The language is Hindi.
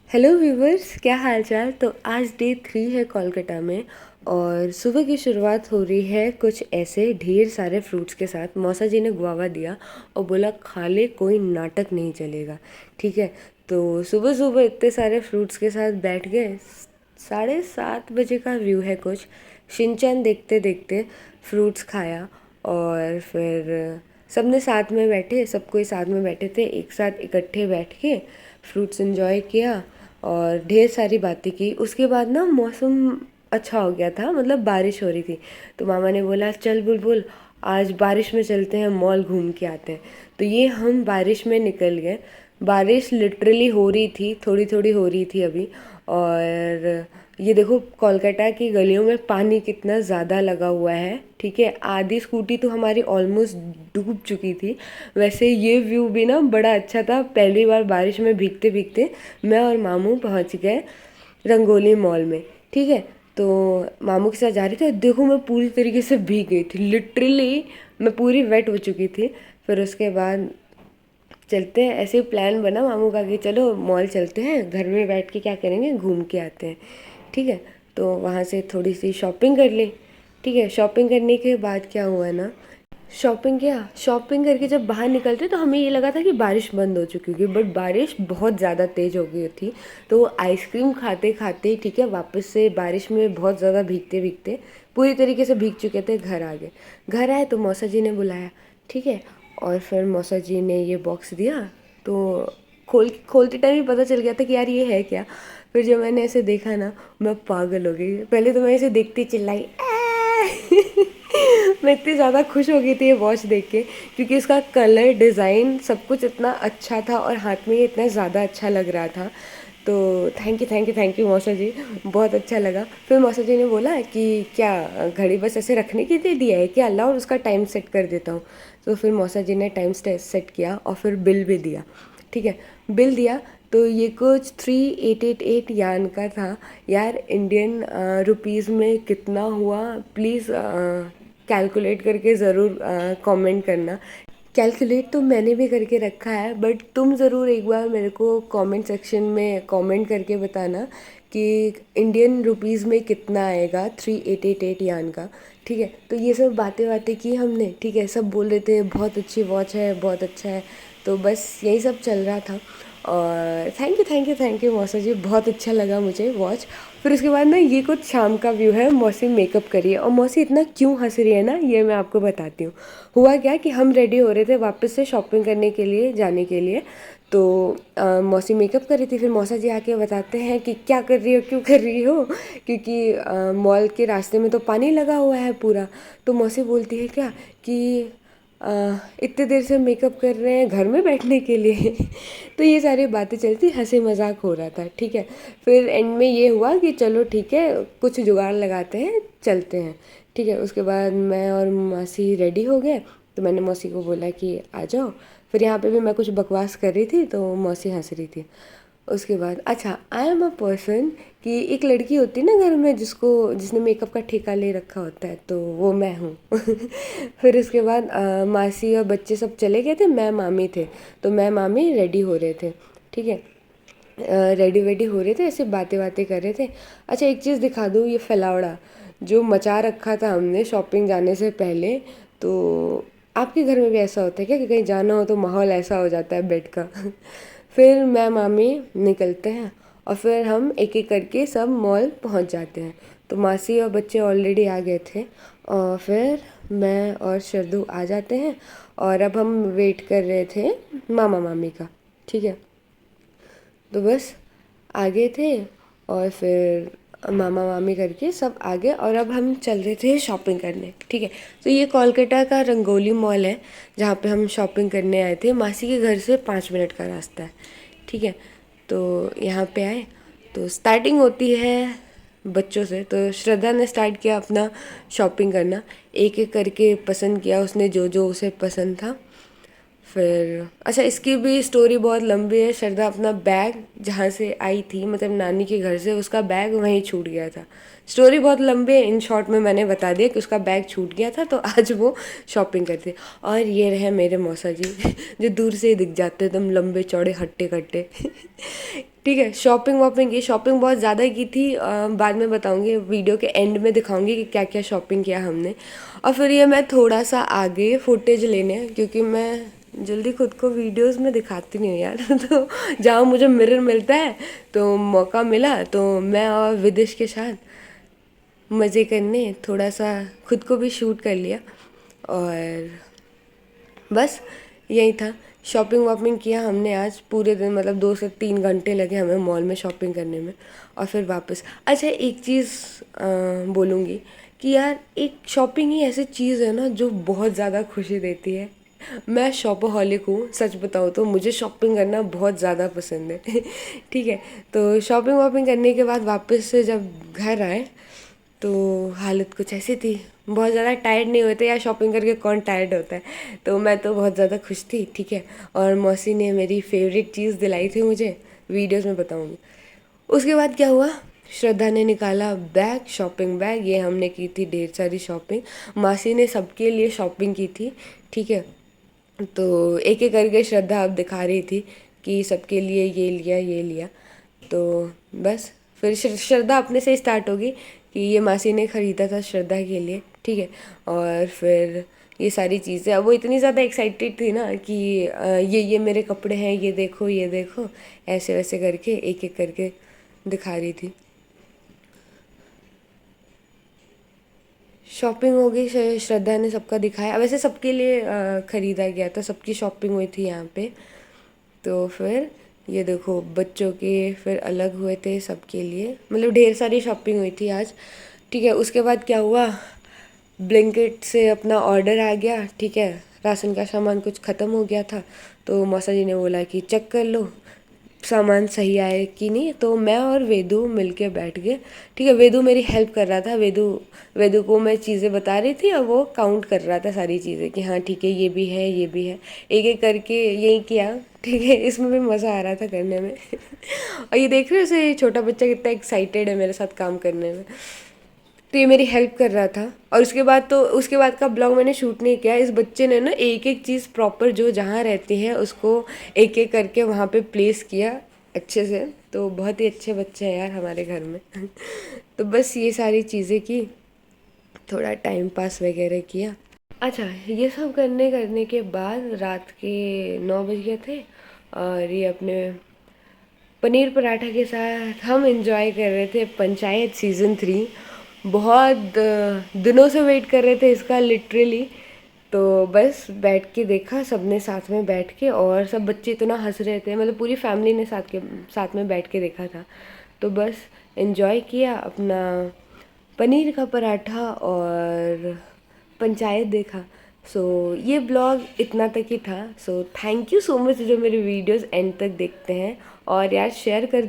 हेलो व्यूवर्स, क्या हाल चाल। तो आज डे 3 है कोलकाता में और सुबह की शुरुआत हो रही है कुछ ऐसे ढेर सारे फ्रूट्स के साथ। मौसा जी ने गुआवा दिया और बोला खा ले, कोई नाटक नहीं चलेगा। ठीक है, तो सुबह सुबह इतने सारे फ्रूट्स के साथ बैठ गए। 7:30 बजे का व्यू है कुछ। शिनचैन देखते देखते फ्रूट्स खाया और फिर सबने साथ में बैठे, सब कोई साथ में बैठे थे, एक साथ इकट्ठे बैठ के फ्रूट्स एंजॉय किया और ढेर सारी बातें की। उसके बाद ना मौसम अच्छा हो गया था, मतलब बारिश हो रही थी। तो मामा ने बोला चल बुलबुल, आज बारिश में चलते हैं, मॉल घूम के आते हैं। तो ये हम बारिश में निकल गए। बारिश लिटरली हो रही थी, थोड़ी थोड़ी हो रही थी अभी। और ये देखो कोलकाता की गलियों में पानी कितना ज़्यादा लगा हुआ है। ठीक है, आधी स्कूटी तो हमारी ऑलमोस्ट डूब चुकी थी। वैसे ये व्यू भी ना बड़ा अच्छा था। पहली बार बारिश में भीगते भीगते मैं और मामू पहुंच गए रंगोली मॉल में। ठीक है, तो मामू के साथ जा रही थी, देखो मैं पूरी तरीके से भीग गई थी, लिटरली मैं पूरी वेट हो चुकी थी। फिर उसके बाद चलते हैं, ऐसे ही प्लान बना मामू का कि चलो मॉल चलते हैं, घर में बैठ के क्या करेंगे, घूम के आते हैं। ठीक है, तो वहाँ से थोड़ी सी शॉपिंग कर ली। ठीक है, शॉपिंग करने के बाद क्या हुआ ना, शॉपिंग किया, शॉपिंग करके जब बाहर निकलते तो हमें ये लगा था कि बारिश बंद हो चुकी होगी, बट बारिश बहुत ज़्यादा तेज़ हो गई थी। तो आइसक्रीम खाते खाते, ठीक है, वापस से बारिश में बहुत ज़्यादा भीगते भीगते पूरी तरीके से भीग चुके थे, घर आ गए। घर आए तो मौसा जी ने बुलाया। ठीक है, और फिर मौसा जी ने ये बॉक्स दिया। तो खोलते टाइम ही पता चल गया था कि यार ये है क्या। फिर जब मैंने ऐसे देखा ना, मैं पागल हो गई। पहले तो मैं इसे देखती चिल्लाई मैं इतनी ज़्यादा खुश हो गई थी ये वॉच देख के, क्योंकि इसका कलर, डिज़ाइन, सब कुछ इतना अच्छा था और हाथ में ये इतना ज़्यादा अच्छा लग रहा था। तो thank you thank you thank you मौसा जी, बहुत अच्छा लगा। फिर मौसा जी ने बोला कि क्या घड़ी बस ऐसे रखने के लिए दिया है क्या, अल्लाह, और उसका टाइम सेट कर देता हूँ। तो फिर मौसा जी ने टाइम सेट किया और फिर बिल भी दिया। ठीक है, बिल दिया तो ये कुछ 3888 यान का था। यार इंडियन रुपीज़ में कितना हुआ, प्लीज़ कैलकुलेट करके ज़रूर कमेंट करना। कैलकुलेट तो मैंने भी करके रखा है, बट तुम ज़रूर एक बार मेरे को कमेंट सेक्शन में कमेंट करके बताना कि इंडियन रुपीज़ में कितना आएगा 3888 यान का। ठीक है, तो ये सब बातें बातें की हमने। ठीक है, सब बोल रहे थे बहुत अच्छी वॉच है, बहुत अच्छा है। तो बस यही सब चल रहा था। और thank you thank you thank you मौसा जी, बहुत अच्छा लगा मुझे वॉच। फिर उसके बाद ना ये कुछ शाम का व्यू है, मौसी मेकअप करी है और मौसी इतना क्यों हंस रही है ना, ये मैं आपको बताती हूँ। हुआ क्या कि हम रेडी हो रहे थे वापस से शॉपिंग करने के लिए, जाने के लिए। तो मौसी मेकअप कर रही थी। फिर मौसा जी आके बताते हैं कि क्या कर रही हो, क्यों कर रही हो, क्योंकि मॉल के रास्ते में तो पानी लगा हुआ है पूरा। तो मौसी बोलती है क्या कि इतने देर से मेकअप कर रहे हैं घर में बैठने के लिए तो ये सारी बातें चलती, हंसी मजाक हो रहा था। ठीक है, फिर एंड में ये हुआ कि चलो ठीक है, कुछ जुगाड़ लगाते हैं, चलते हैं। ठीक है, उसके बाद मैं और मौसी रेडी हो गए। तो मैंने मौसी को बोला कि आ जाओ। फिर यहाँ पे भी मैं कुछ बकवास कर रही थी तो मौसी हंस रही थी। उसके बाद अच्छा, आई एम अ पर्सन कि एक लड़की होती है ना घर में जिसने मेकअप का ठेका ले रखा होता है, तो वो मैं हूँ फिर उसके बाद मासी और बच्चे सब चले गए थे, मैं मामी थे। तो मैं मामी रेडी हो रहे थे। ठीक है, रेडी वेडी हो रहे थे, ऐसे बातें बातें कर रहे थे। अच्छा, एक चीज़ दिखा दूँ, ये फैलावड़ा जो मचा रखा था हमने शॉपिंग जाने से पहले। तो आपके घर में भी ऐसा होता है क्या कि कहीं जाना हो तो माहौल ऐसा हो जाता है बेड का फिर मैं मामी निकलते हैं और फिर हम एक एक करके सब मॉल पहुंच जाते हैं। तो मासी और बच्चे ऑलरेडी आ गए थे और फिर मैं और शरदू आ जाते हैं। और अब हम वेट कर रहे थे मामा मामी का। ठीक है, तो बस आ गए थे और फिर मामा मामी करके सब आ गए और अब हम चल रहे थे शॉपिंग करने। ठीक है, तो ये कोलकाता का रंगोली मॉल है जहाँ पे हम शॉपिंग करने आए थे। मासी के घर से 5 मिनट का रास्ता है। ठीक है, तो यहाँ पे आए तो स्टार्टिंग होती है बच्चों से। तो श्रद्धा ने स्टार्ट किया अपना शॉपिंग करना, एक एक करके पसंद किया उसने जो जो उसे पसंद था। फिर अच्छा, इसकी भी स्टोरी बहुत लंबी है। श्रद्धा अपना बैग जहाँ से आई थी, मतलब नानी के घर से, उसका बैग वहीं छूट गया था। स्टोरी बहुत लंबी है, इन शॉर्ट में मैंने बता दिया कि उसका बैग छूट गया था, तो आज वो शॉपिंग करती है। और ये रहे मेरे मौसा जी जो दूर से ही दिख जाते हैं, एकदम लंबे चौड़े हट्टे कट्टे ठीक है, शॉपिंग वॉपिंग की, शॉपिंग बहुत ज़्यादा की थी। बाद में बताऊंगी, वीडियो के एंड में दिखाऊंगी कि क्या क्या शॉपिंग किया हमने। और फिर ये मैं थोड़ा सा आगे फुटेज लेने, क्योंकि मैं जल्दी खुद को वीडियोस में दिखाती नहीं हूँ यार तो जहाँ मुझे मिरर मिलता है, तो मौका मिला तो मैं और विदिश के साथ मज़े करने थोड़ा सा खुद को भी शूट कर लिया। और बस यही था। शॉपिंग वॉपिंग किया हमने आज पूरे दिन, मतलब 2 से 3 घंटे लगे हमें मॉल में शॉपिंग करने में। और फिर वापस। अच्छा, एक चीज़ बोलूँगी कि यार, एक शॉपिंग ही ऐसी चीज़ है ना जो बहुत ज़्यादा खुशी देती है। मैं शॉपोहॉलिक हूँ, सच बताऊँ तो मुझे शॉपिंग करना बहुत ज़्यादा पसंद है ठीक है, तो शॉपिंग वॉपिंग करने के बाद वापस से जब घर आए तो हालत कुछ ऐसी थी। बहुत ज़्यादा टायर्ड नहीं होते यार, शॉपिंग करके कौन टायर्ड होता है। तो मैं तो बहुत ज़्यादा खुश थी, ठीक है। और मौसी ने मेरी फेवरेट चीज़ दिलाई थी मुझे, वीडियोस में बताऊंगी। उसके बाद क्या हुआ, श्रद्धा ने निकाला बैग, शॉपिंग बैग। ये हमने की थी ढेर सारी शॉपिंग। मासी ने सबके लिए शॉपिंग की थी, ठीक है। तो एक एक करके श्रद्धा अब दिखा रही थी कि सबके लिए ये लिया ये लिया। तो बस फिर श्रद्धा अपने से स्टार्ट होगी कि ये मासी ने ख़रीदा था श्रद्धा के लिए, ठीक है। और फिर ये सारी चीज़ें, अब वो इतनी ज़्यादा एक्साइटेड थी ना कि ये मेरे कपड़े हैं, ये देखो, ऐसे वैसे करके एक एक करके दिखा रही थी। शॉपिंग हो गई, श्रद्धा ने सबका दिखाया। वैसे सबके लिए ख़रीदा गया था, सबकी शॉपिंग हुई थी यहाँ पे। तो फिर ये देखो, बच्चों के फिर अलग हुए थे सबके लिए, मतलब ढेर सारी शॉपिंग हुई थी आज, ठीक है। उसके बाद क्या हुआ, ब्लिंकिट से अपना ऑर्डर आ गया, ठीक है। राशन का सामान कुछ ख़त्म हो गया था, तो मौसा जी ने बोला कि चेक कर लो सामान सही आए कि नहीं। तो मैं और वेदू मिलके बैठ गए, ठीक है। वेदू मेरी हेल्प कर रहा था। वेदू वेदू को मैं चीज़ें बता रही थी और वो काउंट कर रहा था सारी चीज़ें कि हाँ ठीक है, ये भी है ये भी है, एक एक करके यही किया, ठीक है। इसमें भी मज़ा आ रहा था करने में और ये देख रहे हो उसे, छोटा बच्चा कितना एक्साइटेड है मेरे साथ काम करने में। तो ये मेरी हेल्प कर रहा था। और उसके बाद का ब्लॉग मैंने शूट नहीं किया। इस बच्चे ने ना एक एक चीज़ प्रॉपर जो जहाँ रहती है उसको एक एक करके वहाँ पे प्लेस किया अच्छे से। तो बहुत ही अच्छे बच्चे हैं यार हमारे घर में तो बस ये सारी चीज़ें की, थोड़ा टाइम पास वगैरह किया। अच्छा, ये सब करने करने के बाद रात के 9 बज गए थे। और ये अपने पनीर पराठा के साथ हम एंजॉय कर रहे थे पंचायत सीज़न 3। बहुत दिनों से वेट कर रहे थे इसका, लिटरली। तो बस बैठ के देखा सबने साथ में बैठ के, और सब बच्चे इतना हंस रहे थे, मतलब पूरी फैमिली ने साथ में बैठ के देखा था। तो बस एंजॉय किया अपना पनीर का पराठा और पंचायत देखा। सो ये ब्लॉग इतना तक ही था। So thank you so much जो मेरे वीडियोस एंड तक देखते हैं, और यार शेयर कर